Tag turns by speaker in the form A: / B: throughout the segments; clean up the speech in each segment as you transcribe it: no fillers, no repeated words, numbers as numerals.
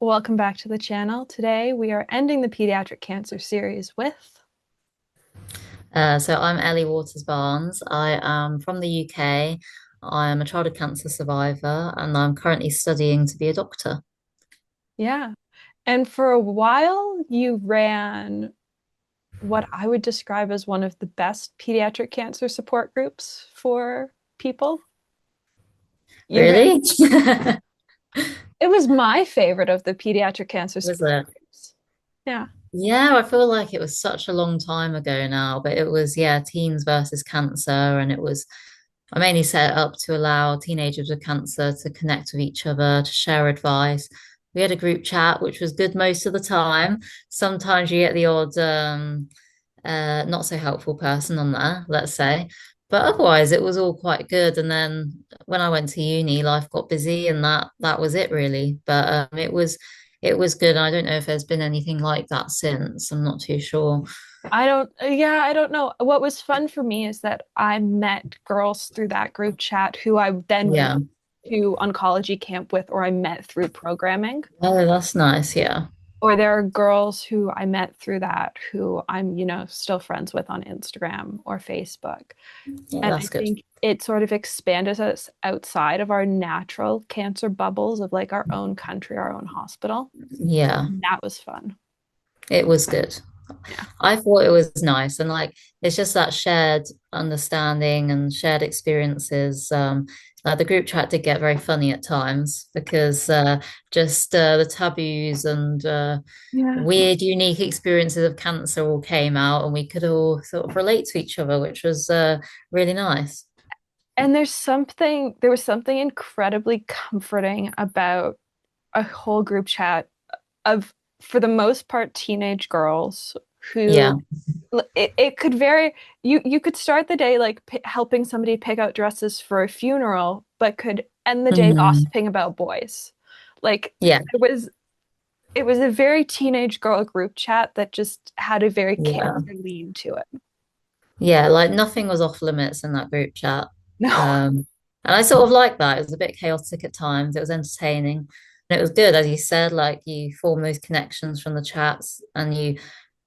A: Welcome back to the channel. Today we are ending the pediatric cancer series with,
B: So I'm Ellie Waters Barnes. I am from the UK. I am a childhood cancer survivor and I'm currently studying to be a doctor.
A: yeah. And for a while you ran what I would describe as one of the best pediatric cancer support groups for people. You ran,
B: Really?
A: it was my favorite of the pediatric cancer
B: Was
A: support
B: it?
A: groups. Yeah.
B: Yeah, I feel like it was such a long time ago now, but it was, yeah, teens versus cancer. And I mainly set it up to allow teenagers with cancer to connect with each other, to share advice. We had a group chat, which was good most of the time. Sometimes you get the odd not so helpful person on there, let's say. But otherwise, it was all quite good. And then when I went to uni, life got busy, and that was it really. But it was good. I don't know if there's been anything like that since. I'm not too sure.
A: I don't know. What was fun for me is that I met girls through that group chat who I then went
B: Yeah.
A: to oncology camp with, or I met through programming.
B: Oh, that's nice. Yeah.
A: Or there are girls who I met through that who I'm, still friends with on Instagram or Facebook.
B: Yeah,
A: And I
B: that's good.
A: think it sort of expanded us outside of our natural cancer bubbles of like our own country, our own hospital.
B: Yeah,
A: That was fun.
B: it was good.
A: Yeah.
B: I thought it was nice, and like it's just that shared understanding and shared experiences. Like the group chat did get very funny at times because just the taboos and
A: Yeah.
B: weird, unique experiences of cancer all came out, and we could all sort of relate to each other, which was really nice.
A: And there was something incredibly comforting about a whole group chat of, for the most part, teenage girls who
B: Yeah.
A: it could vary. You could start the day like helping somebody pick out dresses for a funeral, but could end the day
B: Mhm.
A: gossiping about boys. Like
B: Yeah.
A: it was a very teenage girl group chat that just had a very
B: Yeah.
A: cancer lean to it.
B: Yeah, like nothing was off limits in that group chat.
A: No.
B: And I sort of liked that. It was a bit chaotic at times. It was entertaining. And it was good, as you said, like you form those connections from the chats and you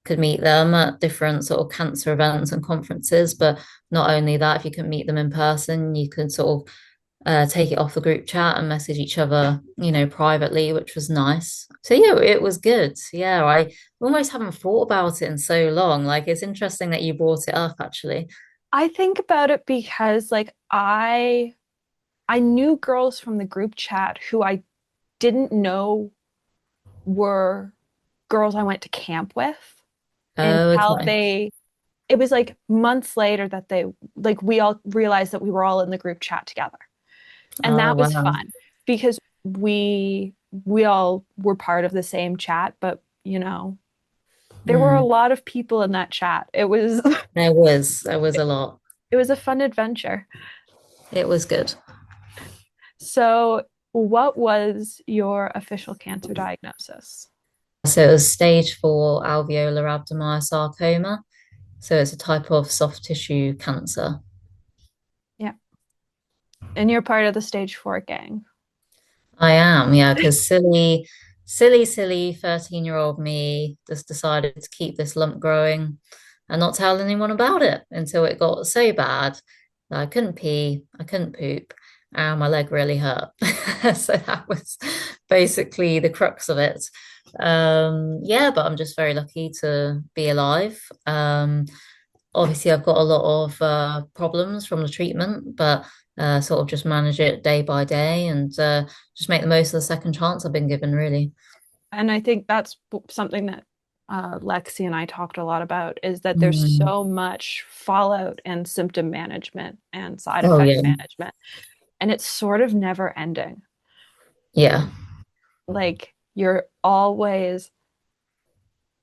B: could meet them at different sort of cancer events and conferences. But not only that, if you couldn't meet them in person, you could sort of take it off the group chat and message each other, privately, which was nice. So yeah, it was good. Yeah, I almost haven't thought about it in so long. Like it's interesting that you brought it up actually.
A: I think about it because like I knew girls from the group chat who I didn't know were girls I went to camp with
B: Oh,
A: until
B: okay.
A: they it was like months later that they like we all realized that we were all in the group chat together. And
B: Oh,
A: that was
B: wow.
A: fun because we all were part of the same chat, but there were a
B: Mm.
A: lot of people in that chat. It was
B: There was a lot.
A: it was a fun adventure.
B: It was good.
A: So, what was your official cancer diagnosis?
B: So it was stage 4 alveolar rhabdomyosarcoma. So it's a type of soft tissue cancer.
A: Yeah. And you're part of the stage 4 gang.
B: I am, yeah, because silly 13-year-old me just decided to keep this lump growing and not tell anyone about it until it got so bad that I couldn't pee, I couldn't poop, and my leg really hurt. So that was basically the crux of it. Yeah, but I'm just very lucky to be alive. Obviously, I've got a lot of problems from the treatment, but sort of just manage it day by day and just make the most of the second chance I've been given, really.
A: And I think that's something that Lexi and I talked a lot about is that there's
B: Mm.
A: so much fallout and symptom management and side
B: Oh,
A: effect
B: yeah.
A: management. And it's sort of never ending.
B: Yeah.
A: Like you're always,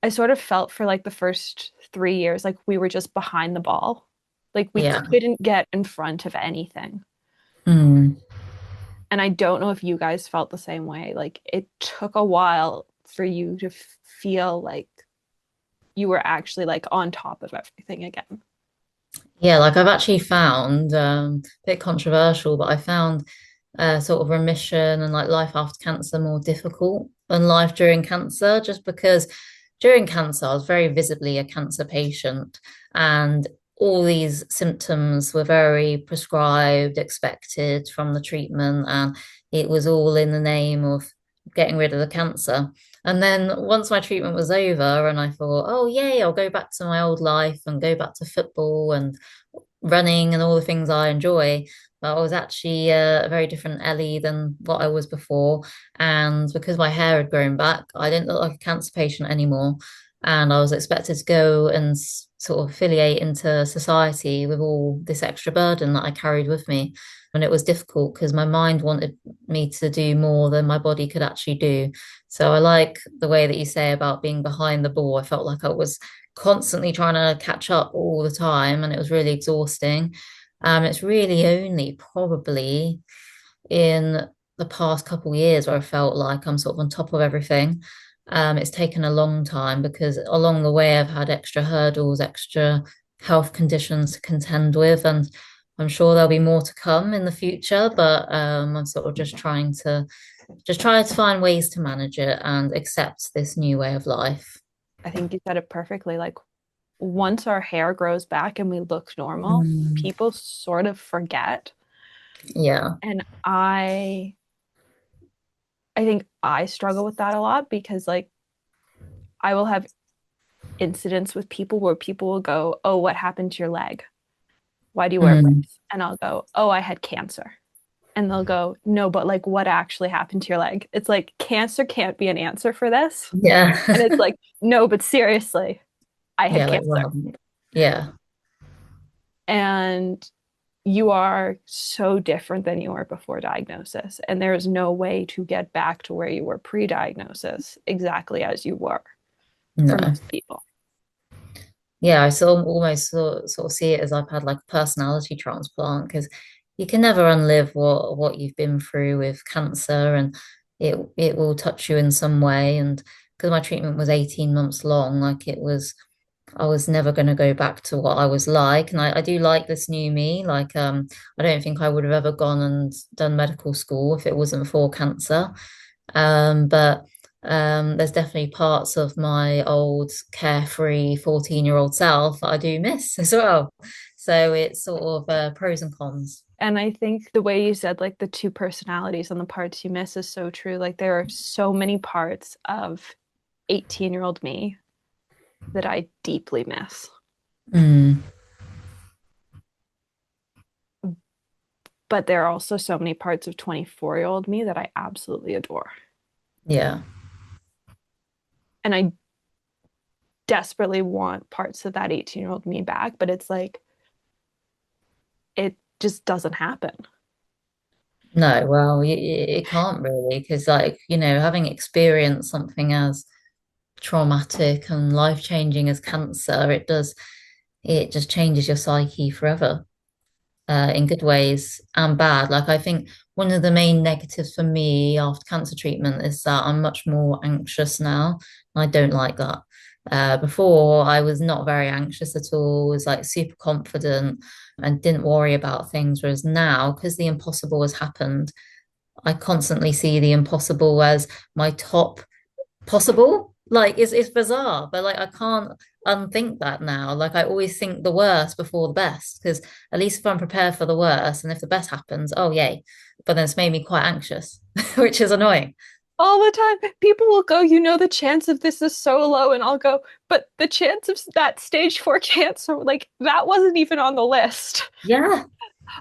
A: I sort of felt for like the first 3 years, like we were just behind the ball. Like we
B: Yeah.
A: couldn't get in front of anything.
B: Mm.
A: And I don't know if you guys felt the same way. Like it took a while for you to feel like you were actually like on top of everything again.
B: Yeah, like I've actually found, a bit controversial, but I found sort of remission and like life after cancer more difficult. and life during cancer, just because during cancer, I was very visibly a cancer patient, and all these symptoms were very prescribed, expected from the treatment, and it was all in the name of getting rid of the cancer. And then once my treatment was over, and I thought, oh, yay, I'll go back to my old life and go back to football and running and all the things I enjoy. But I was actually a very different Ellie than what I was before. And because my hair had grown back, I didn't look like a cancer patient anymore. And I was expected to go and sort of affiliate into society with all this extra burden that I carried with me. And it was difficult because my mind wanted me to do more than my body could actually do. So I like the way that you say about being behind the ball. I felt like I was constantly trying to catch up all the time, and it was really exhausting. It's really only probably in the past couple of years where I felt like I'm sort of on top of everything. It's taken a long time because along the way I've had extra hurdles, extra health conditions to contend with, and I'm sure there'll be more to come in the future. But I'm sort of just trying to find ways to manage it and accept this new way of life.
A: I think you said it perfectly. Like once our hair grows back and we look normal,
B: Mm,
A: people sort of forget.
B: yeah.
A: And I think I struggle with that a lot because like I will have incidents with people where people will go, "Oh, what happened to your leg? Why do you wear
B: Mm,
A: brace?" And I'll go, "Oh, I had cancer." And they'll go, "No, but like what actually happened to your leg?" It's like cancer can't be an answer for this.
B: yeah.
A: And it's like, "No, but seriously, I had
B: Yeah, like
A: cancer."
B: well, yeah.
A: And you are so different than you were before diagnosis. And there is no way to get back to where you were pre-diagnosis exactly as you were for
B: No.
A: most people.
B: Yeah, I almost sort of see it as I've had like a personality transplant because you can never unlive what you've been through with cancer, and it will touch you in some way. And because my treatment was 18 months long, like it was I was never going to go back to what I was like. And I do like this new me. Like, I don't think I would have ever gone and done medical school if it wasn't for cancer. But there's definitely parts of my old carefree 14-year-old self that I do miss as well. So it's sort of pros and cons.
A: And I think the way you said, like the two personalities and the parts you miss is so true. Like there are so many parts of 18-year-old me that I deeply miss.
B: Mm,
A: But there are also so many parts of 24-year-old me that I absolutely adore.
B: yeah.
A: And I desperately want parts of that 18-year-old me back, but it's like it just doesn't happen.
B: No, well, it can't really because, like, having experienced something as traumatic and life-changing as cancer, it just changes your psyche forever. In good ways and bad. Like, I think one of the main negatives for me after cancer treatment is that I'm much more anxious now. I don't like that. Before, I was not very anxious at all, was like super confident and didn't worry about things. Whereas now, because the impossible has happened, I constantly see the impossible as my top possible. Like it's bizarre, but like I can't unthink that now. Like I always think the worst before the best, because at least if I'm prepared for the worst and if the best happens, oh yay. But then it's made me quite anxious, which is annoying.
A: All the time, people will go, the chance of this is so low. And I'll go, but the chance of that stage four cancer, like that wasn't even on the list.
B: Yeah.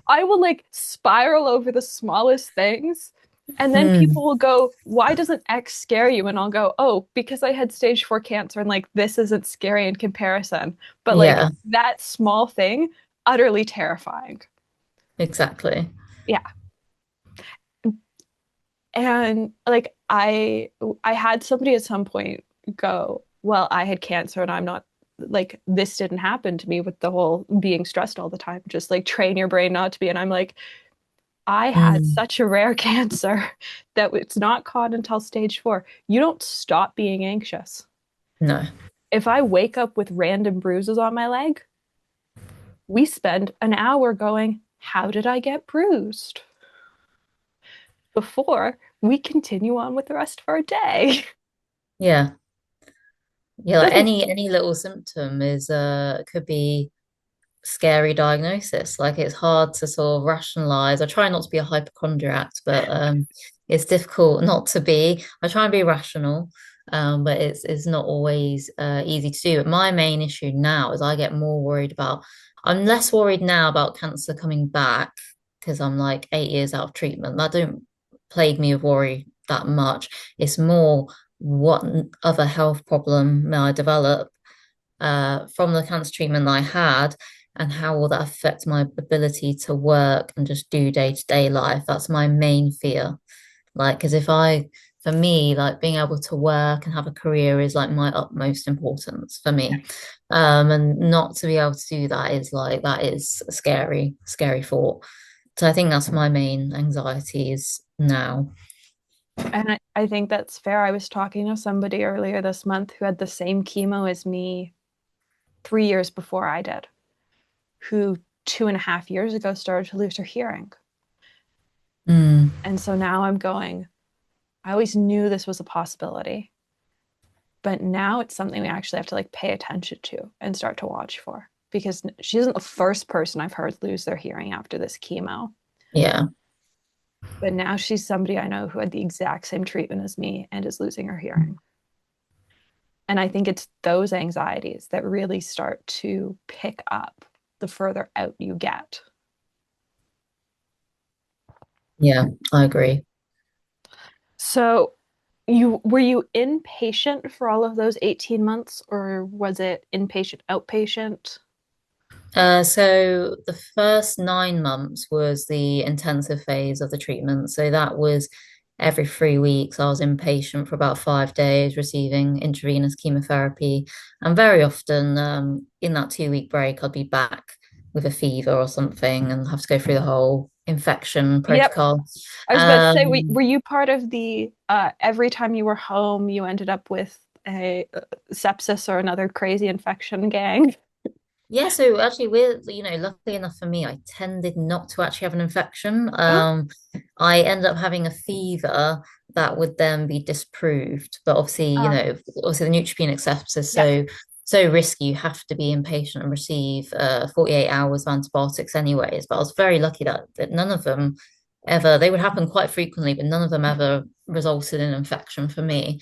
A: I will like spiral over the smallest things. And then
B: Mm,
A: people will go, why doesn't X scare you? And I'll go, oh, because I had stage four cancer and like this isn't scary in comparison. But like
B: yeah,
A: that small thing, utterly terrifying.
B: exactly.
A: Yeah. And like I had somebody at some point go, well, I had cancer and I'm not like this didn't happen to me with the whole being stressed all the time. Just like train your brain not to be. And I'm like, I had
B: Mm,
A: such a rare cancer that it's not caught until stage four. You don't stop being anxious.
B: no.
A: If I wake up with random bruises on my leg, we spend an hour going, how did I get bruised? before we continue on with the rest of our day.
B: Yeah. Yeah, like
A: Doesn't,
B: any little symptom is could be scary diagnosis. Like it's hard to sort of rationalize. I try not to be a hypochondriac, but it's difficult not to be. I try and be rational, but it's not always easy to do. But my main issue now is I get more worried about. I'm less worried now about cancer coming back because I'm like 8 years out of treatment. That don't plague me with worry that much. It's more what other health problem may I develop from the cancer treatment I had, and how will that affect my ability to work and just do day-to-day life? That's my main fear. Like, because for me, like being able to work and have a career is like my utmost importance for me. And not to be able to do that is like, that is a scary, scary thought. So I think that's my main anxieties now.
A: and I think that's fair. I was talking to somebody earlier this month who had the same chemo as me 3 years before I did, who 2.5 years ago started to lose her hearing.
B: Mm,
A: And so now I'm going, I always knew this was a possibility, but now it's something we actually have to like pay attention to and start to watch for because she isn't the first person I've heard lose their hearing after this chemo.
B: yeah,
A: But now she's somebody I know who had the exact same treatment as me and is losing her hearing. And I think it's those anxieties that really start to pick up the further out you get.
B: yeah, I agree.
A: So, you were you inpatient for all of those 18 months, or was it inpatient, outpatient?
B: So the first 9 months was the intensive phase of the treatment. So that was every 3 weeks. I was inpatient for about 5 days, receiving intravenous chemotherapy. And very often, in that 2 week break, I'd be back with a fever or something and have to go through the whole infection
A: Yep.
B: protocol.
A: I was about to say,
B: Um,
A: were you part of the every time you were home, you ended up with a sepsis or another crazy infection gang?
B: Yeah, so actually, luckily enough for me, I tended not to actually have an infection.
A: Oh,
B: I ended up having a fever that would then be disproved. But obviously, obviously the neutropenic sepsis,
A: yeah.
B: so risky. You have to be inpatient and receive 48 hours of antibiotics anyways. But I was very lucky that none of them ever, they would happen quite frequently, but none of them ever resulted in infection for me.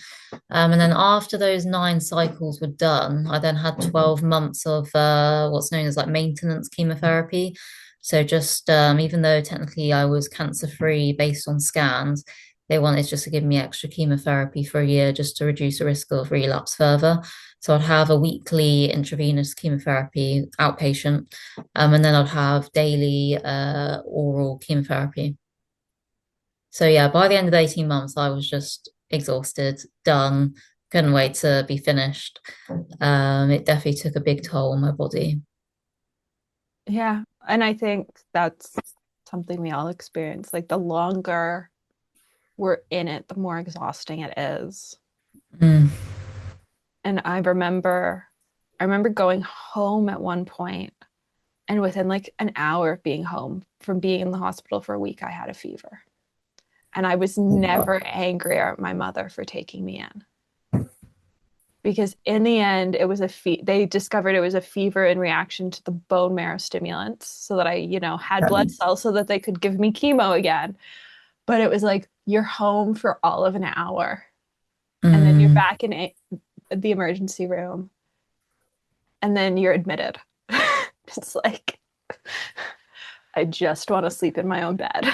B: And then after those 9 cycles were done, I then had 12 months of what's known as like maintenance chemotherapy. So just even though technically I was cancer free based on scans, they wanted just to give me extra chemotherapy for a year just to reduce the risk of relapse further. So I'd have a weekly intravenous chemotherapy outpatient, and then I'd have daily oral chemotherapy. So yeah, by the end of the 18 months, I was just exhausted, done, couldn't wait to be finished. It definitely took a big toll on my body.
A: Yeah. And I think that's something we all experience. Like the longer we're in it, the more exhausting it is.
B: Mm,
A: And I remember going home at one point, and within like an hour of being home from being in the hospital for a week, I had a fever. And I was never angrier at my mother for taking me in. Because in the end, it was they discovered it was a fever in reaction to the bone marrow stimulants, so that I had blood cells so that they could give me chemo again. But it was like you're home for all of an hour, and then you're
B: mm.
A: back in the emergency room, and then you're admitted. It's like I just want to sleep in my own bed.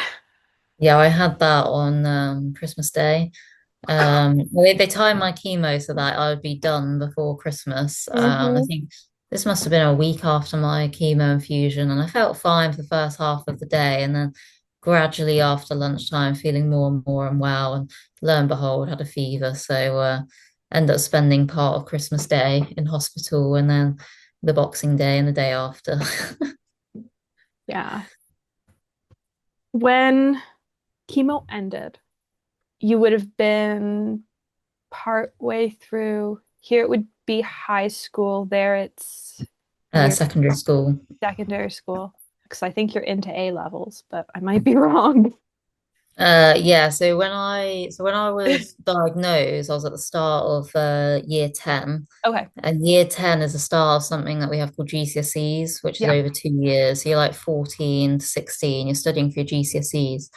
B: Yeah, I had that on Christmas Day. They timed my chemo so that I would be done before Christmas. I
A: Hmm.
B: think this must have been a week after my chemo infusion, and I felt fine for the first half of the day, and then gradually after lunchtime, feeling more and more unwell, and lo and behold, had a fever. So ended up spending part of Christmas Day in hospital, and then the Boxing Day and the day after.
A: Yeah. When chemo ended, you would have been part way through. Here it would be high school. There it's your
B: Secondary school.
A: secondary school. Because I think you're into A levels, but I might be wrong.
B: Yeah, so when I was diagnosed, I was at the start of year 10.
A: Okay.
B: And year 10 is the start of something that we have called GCSEs, which is
A: Yeah.
B: over 2 years. So you're like 14 to 16, you're studying for your GCSEs.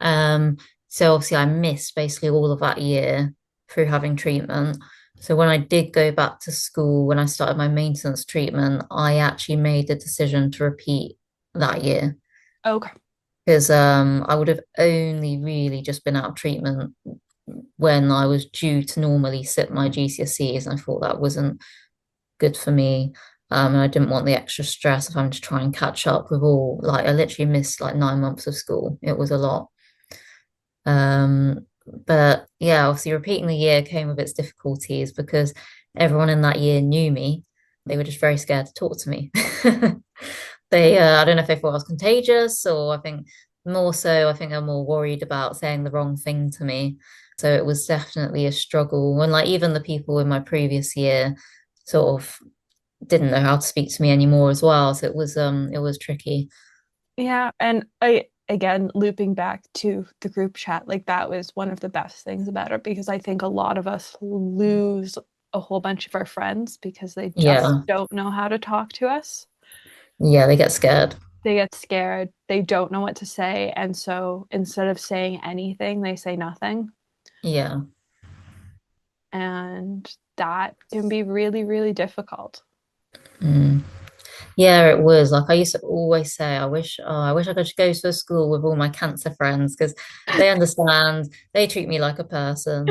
B: Um, so obviously I missed basically all of that year through having treatment. So when I did go back to school, when I started my maintenance treatment, I actually made the decision to repeat that year
A: Okay.
B: because I would have only really just been out of treatment when I was due to normally sit my GCSEs, and I thought that wasn't good for me. And I didn't want the extra stress of having to try and catch up with all, like, I literally missed like 9 months of school. It was a lot. But yeah, obviously repeating the year came with its difficulties because everyone in that year knew me. They were just very scared to talk to me. I don't know if they thought I was contagious, or I think more so, I think they're more worried about saying the wrong thing to me. So it was definitely a struggle. And like even the people in my previous year sort of didn't know how to speak to me anymore as well. So it was tricky.
A: Yeah, and I again looping back to the group chat, like that was one of the best things about it because I think a lot of us lose a whole bunch of our friends because they just
B: Yeah.
A: don't know how to talk to us.
B: Yeah, they get scared.
A: They get scared, they don't know what to say, and so instead of saying anything, they say nothing.
B: Yeah.
A: And that can be really, really difficult.
B: Mm. Yeah, it was. Like I used to always say, I wish I could go to a school with all my cancer friends because they understand, they treat me like a person.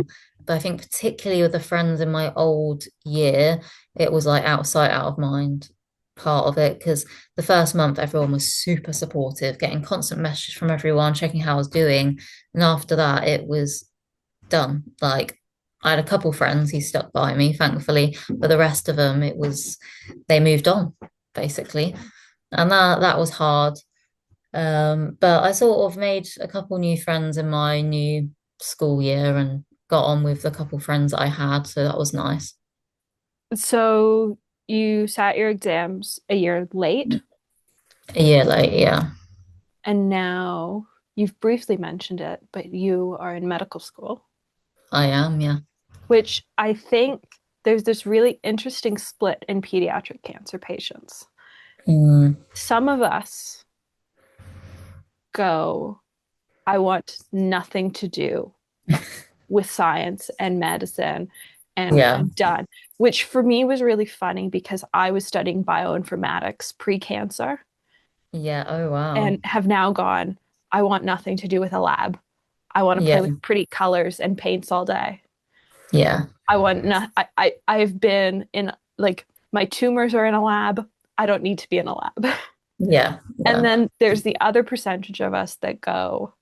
B: But I think particularly with the friends in my old year, it was like out of sight, out of mind part of it. Because the first month, everyone was super supportive, getting constant messages from everyone, checking how I was doing. And after that, it was done. Like I had a couple friends who stuck by me, thankfully, but the rest of them, they moved on, basically. And that was hard. But I sort of made a couple new friends in my new school year and got on with the couple friends that I had, so that was nice.
A: So you sat your exams a year late,
B: A year later, yeah,
A: and now you've briefly mentioned it, but you are in medical school,
B: I am, yeah.
A: which I think there's this really interesting split in pediatric cancer patients.
B: Mm,
A: Some of us go, I want nothing to do with science and medicine, and
B: yeah,
A: I'm done, which for me was really funny because I was studying bioinformatics pre-cancer
B: yeah. Oh wow.
A: and have now gone, I want nothing to do with a lab. I want to
B: Yeah,
A: play with pretty colors and paints all day.
B: yeah,
A: I want not I've been in like my tumors are in a lab. I don't need to be in a lab.
B: yeah,
A: And
B: yeah,
A: then there's the other percentage of us that go,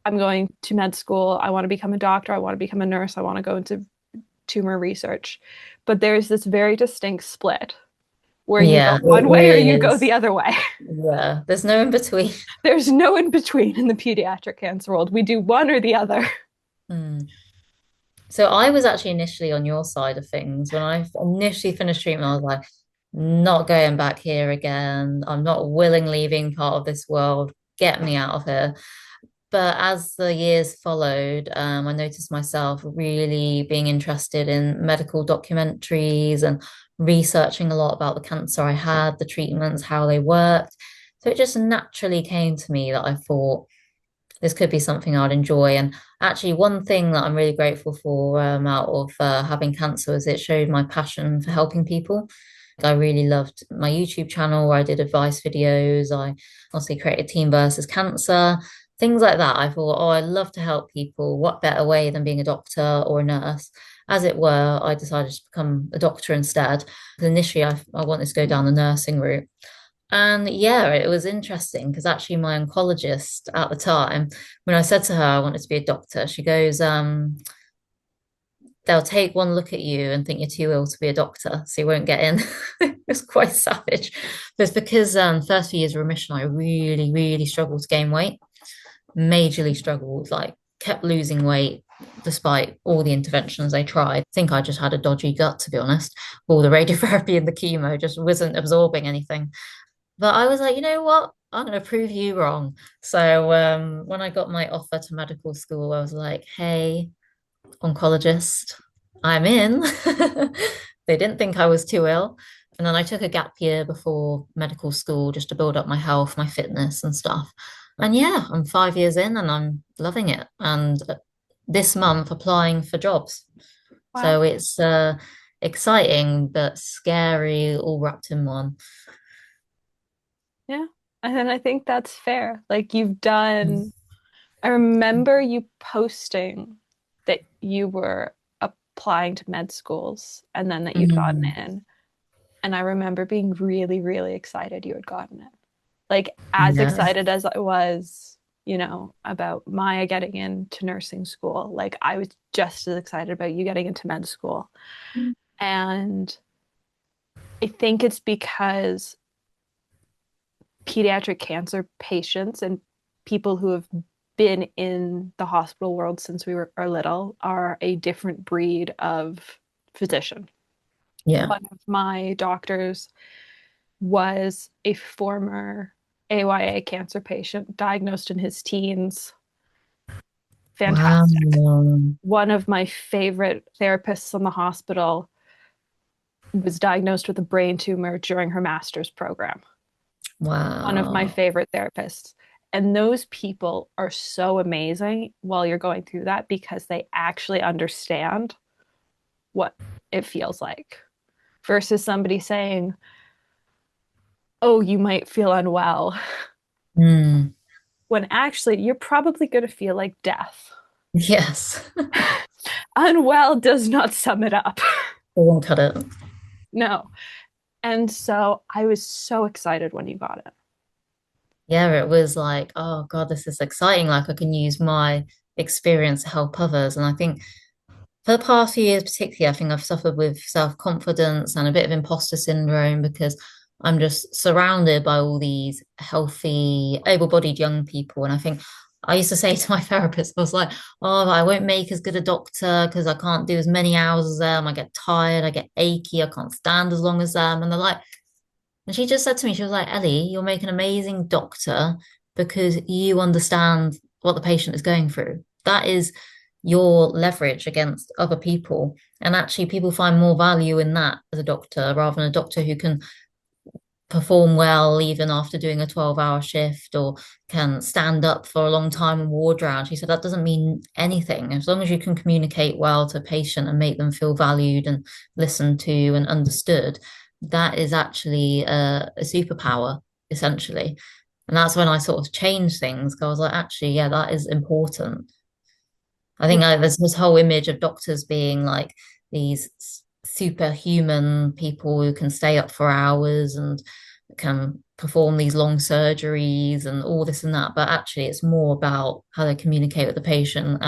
A: I'm going to med school. I want to become a doctor. I want to become a nurse. I want to go into tumor research. But there's this very distinct split where you go
B: yeah. It
A: one way or you
B: really
A: go
B: is.
A: the other way.
B: Yeah, there's no in between.
A: There's no in between in the pediatric cancer world. We do one or the other.
B: Mm. So I was actually initially on your side of things. When I initially finished treatment, I was like, not going back here again. I'm not willingly being part of this world. Get me out of here. But as the years followed, I noticed myself really being interested in medical documentaries and researching a lot about the cancer I had, the treatments, how they worked. So it just naturally came to me that I thought, this could be something I'd enjoy. And actually, one thing that I'm really grateful for out of having cancer is it showed my passion for helping people. I really loved my YouTube channel where I did advice videos. I also created Team Versus Cancer, things like that. I thought, oh, I'd love to help people. What better way than being a doctor or a nurse? As it were, I decided to become a doctor instead. Initially, I wanted to go down the nursing route. And yeah, it was interesting because actually my oncologist at the time, when I said to her I wanted to be a doctor, she goes, they'll take one look at you and think you're too ill to be a doctor, so you won't get in. It's quite savage. But it's because first few years of remission, I really, really struggled to gain weight, majorly struggled, like kept losing weight despite all the interventions I tried. I think I just had a dodgy gut, to be honest. All the radiotherapy and the chemo just wasn't absorbing anything. But I was like, you know what? I'm going to prove you wrong. So when I got my offer to medical school, I was like, hey, oncologist, I'm in. They didn't think I was too ill. And then I took a gap year before medical school just to build up my health, my fitness and stuff. And yeah, I'm 5 years in and I'm loving it. And this month applying for jobs.
A: Wow.
B: So it's exciting but scary all wrapped in one.
A: Yeah. And then I think that's fair. Like you've done, I remember you posting that you were applying to med schools and then that you'd gotten
B: Mm,
A: in. And I remember being really, really excited you had gotten it. Like as
B: yeah.
A: excited as I was, about Maya getting into nursing school. Like I was just as excited about you getting into med school. And I think it's because pediatric cancer patients and people who have been in the hospital world since we are little are a different breed of physician.
B: Yeah.
A: One of my doctors was a former AYA cancer patient diagnosed in his teens. Fantastic.
B: Wow.
A: One of my favorite therapists in the hospital was diagnosed with a brain tumor during her master's program. One of my
B: Wow.
A: favorite therapists. And those people are so amazing while you're going through that because they actually understand what it feels like versus somebody saying, oh, you might feel unwell,
B: Mm.
A: when actually you're probably going to feel like death.
B: Yes.
A: Unwell does not sum it up.
B: They won't cut it.
A: No. And so I was so excited when you got it.
B: Yeah, it was like, oh God, this is exciting. Like I can use my experience to help others. And I think for the past few years, particularly, I think I've suffered with self-confidence and a bit of imposter syndrome because I'm just surrounded by all these healthy, able-bodied young people. And I think I used to say to my therapist, I was like, oh, I won't make as good a doctor because I can't do as many hours as them. I get tired, I get achy, I can't stand as long as them. And they're like, and she just said to me, she was like, Ellie, you'll make an amazing doctor because you understand what the patient is going through. That is your leverage against other people. And actually, people find more value in that as a doctor rather than a doctor who can perform well even after doing a 12-hour shift or can stand up for a long time and ward round. She said that doesn't mean anything. As long as you can communicate well to a patient and make them feel valued and listened to and understood, that is actually a superpower, essentially. And that's when I sort of changed things. 'Cause I was like, actually, yeah, that is important. I think there's this whole image of doctors being like these superhuman people who can stay up for hours and can perform these long surgeries and all this and that. But actually, it's more about how they communicate with the patient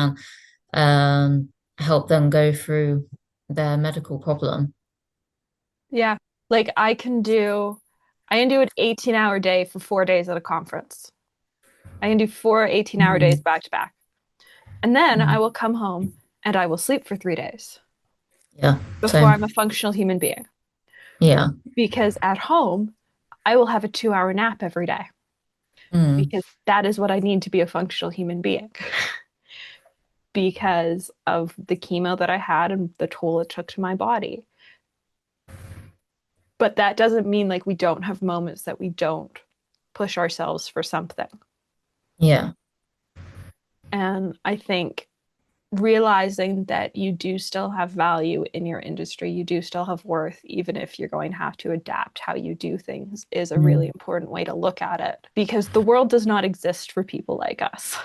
B: and help them go through their medical problem.
A: Yeah. Like I can do an 18-hour day for 4 days at a conference. I can do four 18-hour days
B: Mm.
A: back to back. And then I
B: Mm.
A: will come home and I will sleep for 3 days
B: Yeah,
A: before
B: same.
A: I'm a functional human being.
B: Yeah.
A: Because at home, I will have a 2-hour nap every day
B: Mm.
A: because that is what I need to be a functional human being because of the chemo that I had and the toll it took to my body. But that doesn't mean like we don't have moments that we don't push ourselves for something.
B: Yeah.
A: And I think realizing that you do still have value in your industry, you do still have worth, even if you're going to have to adapt how you do things, is a really
B: Mm.
A: important way to look at it because the world does not exist for people like us.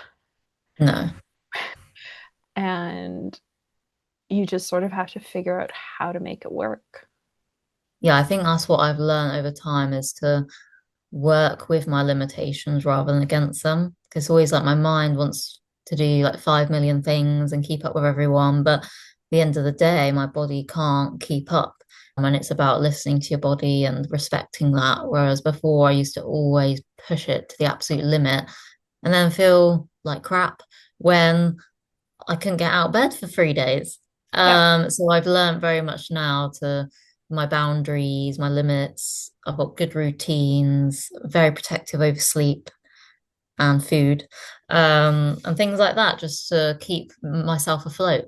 B: No.
A: And you just sort of have to figure out how to make it work.
B: Yeah, I think that's what I've learned over time is to work with my limitations rather than against them. Because it's always like my mind wants to do like 5 million things and keep up with everyone, but at the end of the day, my body can't keep up. And it's about listening to your body and respecting that. Whereas before, I used to always push it to the absolute limit and then feel like crap when I couldn't get out of bed for 3 days.
A: Yeah.
B: So I've learned very much now to my boundaries, my limits, I've got good routines, very protective over sleep and food, and things like that, just to keep myself afloat.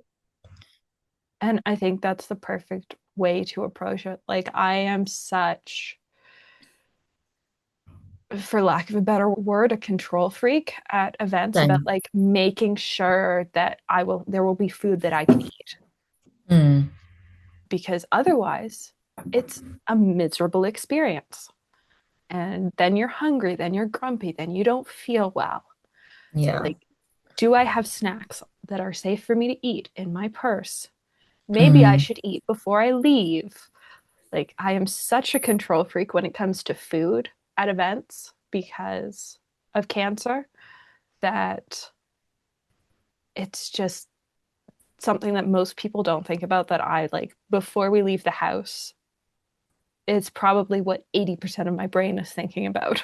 A: And I think that's the perfect way to approach it. Like, I am such, for lack of a better word, a control freak at events about
B: Same.
A: like making sure that there will be food that I can eat,
B: Mm,
A: because otherwise it's a miserable experience. And then you're hungry, then you're grumpy, then you don't feel well. So,
B: yeah.
A: like, do I have snacks that are safe for me to eat in my purse? Maybe I
B: Mm,
A: should eat before I leave. Like, I am such a control freak when it comes to food at events because of cancer that it's just something that most people don't think about, that I like before we leave the house. It's probably what 80% of my brain is thinking about.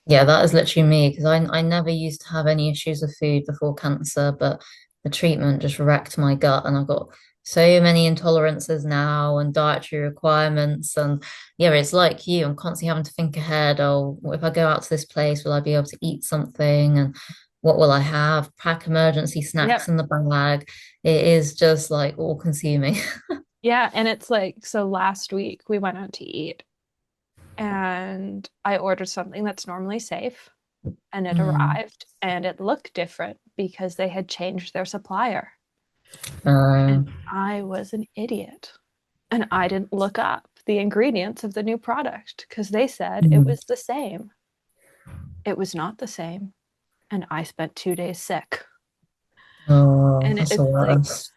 B: yeah, that is literally me because I never used to have any issues with food before cancer, but the treatment just wrecked my gut, and I've got so many intolerances now and dietary requirements. And yeah, it's like you, I'm constantly having to think ahead. Oh, if I go out to this place, will I be able to eat something? And what will I have? Pack emergency
A: Yeah.
B: snacks in the bag. It is just like all consuming.
A: Yeah. And it's like, so last week we went out to eat and I ordered something that's normally safe, and it
B: Mm.
A: arrived and it looked different because they had changed their supplier.
B: Uh,
A: And I was an idiot. And I didn't look up the ingredients of the new product because they said it
B: mm.
A: was the same. It was not the same. And I spent 2 days sick.
B: Oh,
A: And
B: that's the
A: it's like,
B: worst.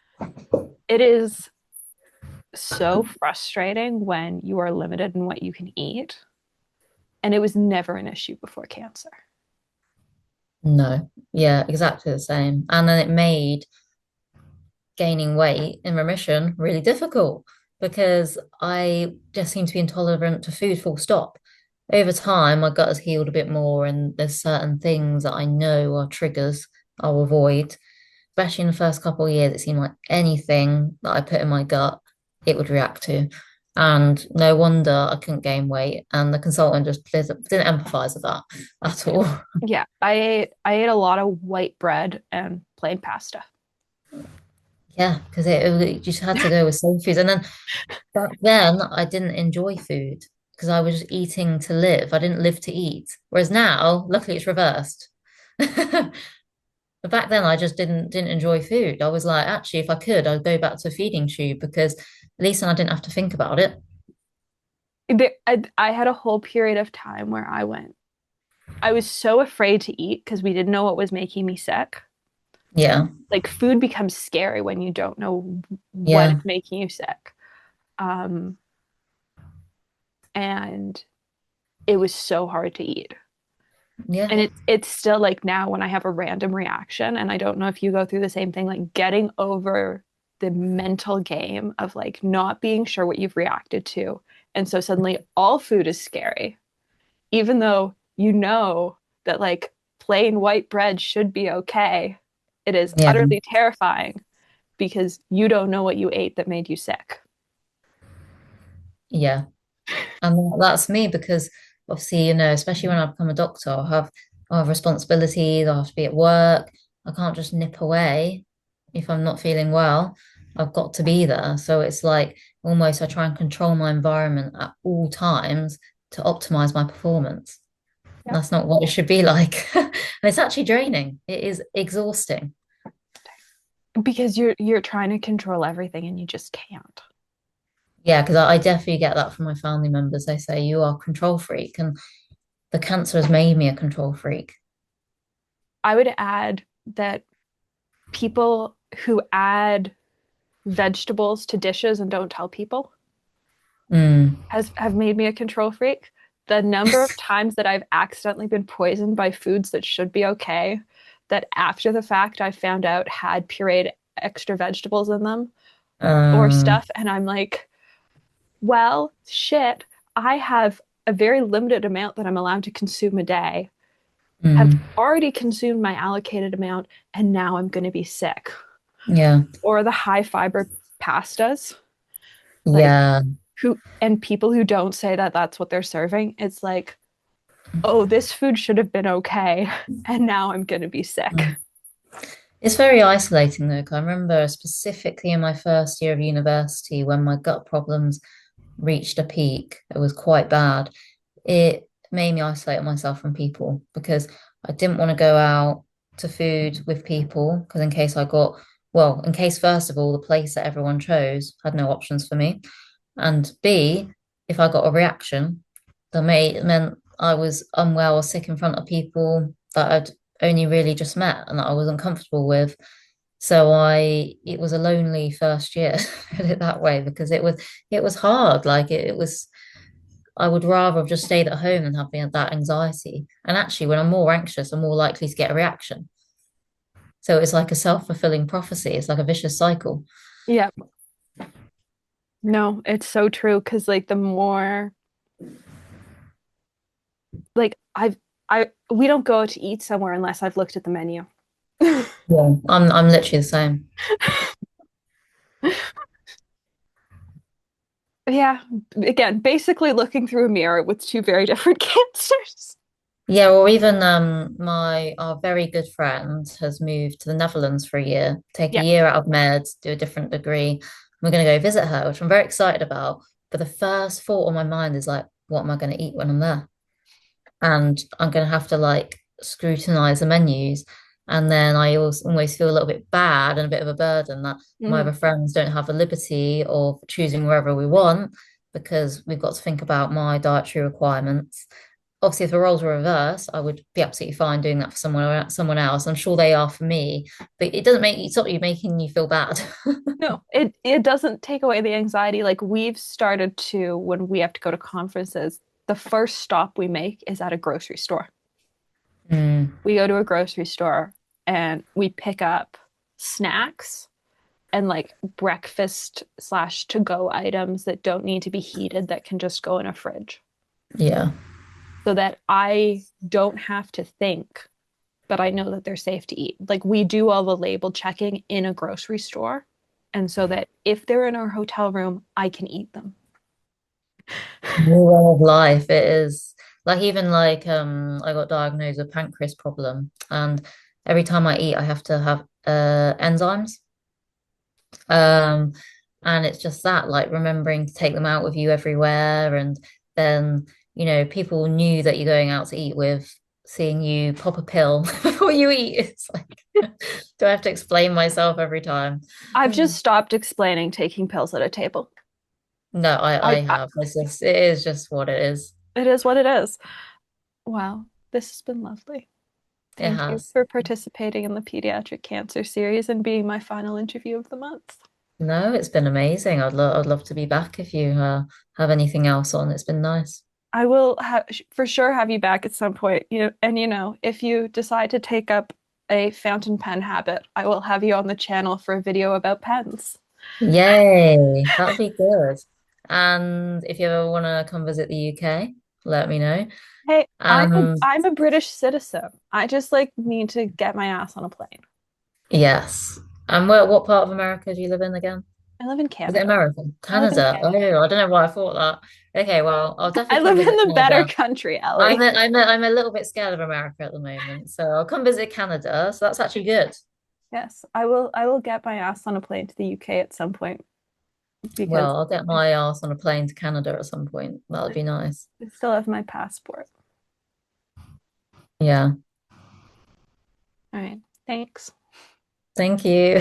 A: it is so frustrating when you are limited in what you can eat. And it was never an issue before cancer.
B: No, yeah, exactly the same. And then it made gaining weight in remission really difficult because I just seem to be intolerant to food, full stop. Over time, my gut has healed a bit more, and there's certain things that I know are triggers I'll avoid. Especially in the first couple of years, it seemed like anything that I put in my gut, it would react to. And no wonder I couldn't gain weight. And the consultant just didn't empathize with that at
A: Yeah.
B: all.
A: Yeah. I ate a lot of white bread and plain pasta.
B: Yeah, because it just had to go with safe foods. And then back then, I didn't enjoy food because I was just eating to live. I didn't live to eat. Whereas now, luckily, it's reversed. But back then, I just didn't enjoy food. I was like, actually, if I could, I'd go back to a feeding tube because at least then I didn't have to think about it.
A: I had a whole period of time where I was so afraid to eat because we didn't know what was making me sick.
B: Yeah,
A: Like, food becomes scary when you don't know what
B: yeah,
A: is making you sick. Um, and it was so hard to eat.
B: yeah,
A: And it's still like now when I have a random reaction, and I don't know if you go through the same thing, like getting over the mental game of like not being sure what you've reacted to. And so suddenly all food is scary, even though you know that like plain white bread should be okay. It is
B: yeah,
A: utterly terrifying because you don't know what you ate that made you sick.
B: yeah. And that's me because obviously, especially when I become a doctor, I'll have responsibilities, I'll have to be at work. I can't just nip away if I'm not feeling well. I've got to be there. So it's like almost I try and control my environment at all times to optimize my performance.
A: Yeah.
B: That's not what it should be like. And it's actually draining. It is exhausting.
A: Because you're trying to control everything and you just can't.
B: Yeah, because I definitely get that from my family members. They say you are a control freak, and the cancer has made me a control freak.
A: I would add that people who add vegetables to dishes and don't tell people
B: Mm,
A: has have made me a control freak. The number of times that I've accidentally been poisoned by foods that should be okay, that after the fact I found out had pureed extra vegetables in them or
B: uh,
A: stuff, and I'm like, well, shit, I have a very limited amount that I'm allowed to consume a day. Have
B: mm,
A: already consumed my allocated amount, and now I'm going to be sick.
B: yeah,
A: Or the high fiber pastas. Like,
B: yeah.
A: who and people who don't say that that's what they're serving, it's like, oh, this food should have been okay, and now I'm gonna be sick.
B: Mm. It's very isolating though. 'Cause I remember specifically in my first year of university when my gut problems reached a peak. It was quite bad. It made me isolate myself from people because I didn't want to go out to food with people because in case I got, well, in case first of all, the place that everyone chose had no options for me. And B, if I got a reaction, it meant I was unwell or sick in front of people that I'd only really just met and that I wasn't comfortable with. It was a lonely first year, put it that way, because it was hard. I would rather have just stayed at home than having that anxiety. And actually, when I'm more anxious, I'm more likely to get a reaction. So it's like a self-fulfilling prophecy. It's like a vicious cycle.
A: Yeah, no, it's so true because like the more like I we don't go to eat somewhere unless I've looked at the menu.
B: Yeah. I'm literally the same.
A: Yeah, again, basically looking through a mirror with two very different cancers.
B: Yeah, or even my our very good friend has moved to the Netherlands for a year, take a
A: Yeah.
B: year out of med, do a different degree. We're gonna go visit her, which I'm very excited about. But the first thought on my mind is like, what am I gonna eat when I'm there? And I'm going to have to like scrutinize the menus. And then I also always feel a little bit bad and a bit of a burden that my
A: Mhm.
B: other friends don't have the liberty of choosing wherever we want because we've got to think about my dietary requirements. Obviously, if the roles were reversed, I would be absolutely fine doing that for someone else. I'm sure they are for me, but it doesn't make you stop you making you feel bad.
A: No, it doesn't take away the anxiety. Like we've started to when we have to go to conferences, the first stop we make is at a grocery store.
B: Mm,
A: We go to a grocery store and we pick up snacks and like breakfast slash to go items that don't need to be heated that can just go in a fridge
B: yeah.
A: so that I don't have to think, but I know that they're safe to eat. Like we do all the label checking in a grocery store. And so that if they're in our hotel room, I can eat them.
B: New way of life. It is like even like I got diagnosed with pancreas problem and every time I eat I have to have enzymes. Um and it's just that like remembering to take them out with you everywhere and then people knew that you're going out to eat with seeing you pop a pill before you eat. It's like do I have to explain myself every time?
A: I've just stopped explaining taking pills at a table.
B: No, I
A: I
B: have. It is just what it is.
A: it is what it is. Wow, this has been lovely.
B: It
A: Thank you
B: has.
A: for participating in the pediatric cancer series and being my final interview of the month.
B: No, it's been amazing. I'd love to be back if you have anything else on. It's been nice.
A: I will for sure have you back at some point. And if you decide to take up a fountain pen habit, I will have you on the channel for a video about pens.
B: Yay, that'd be good. And if you ever want to come visit the UK, let me know.
A: Hey,
B: And
A: I'm a British citizen. I just like need to get my ass on a plane.
B: yes. And what part of America do you live in again?
A: I live in
B: Is it
A: Canada.
B: America?
A: I live in
B: Canada. Oh,
A: Canada.
B: I don't know why I thought that. Okay, well, I'll
A: I
B: definitely come
A: live in
B: visit
A: the better
B: Canada.
A: country, Ellie.
B: I'm a little bit scared of America at the moment, so I'll come visit Canada. So that's actually good.
A: Yes, I will get my ass on a plane to the UK at some point because
B: Well, I'll get my ass on a plane to Canada at some point. That would be nice.
A: I still have my passport.
B: Yeah.
A: All right. Thanks.
B: Thank you.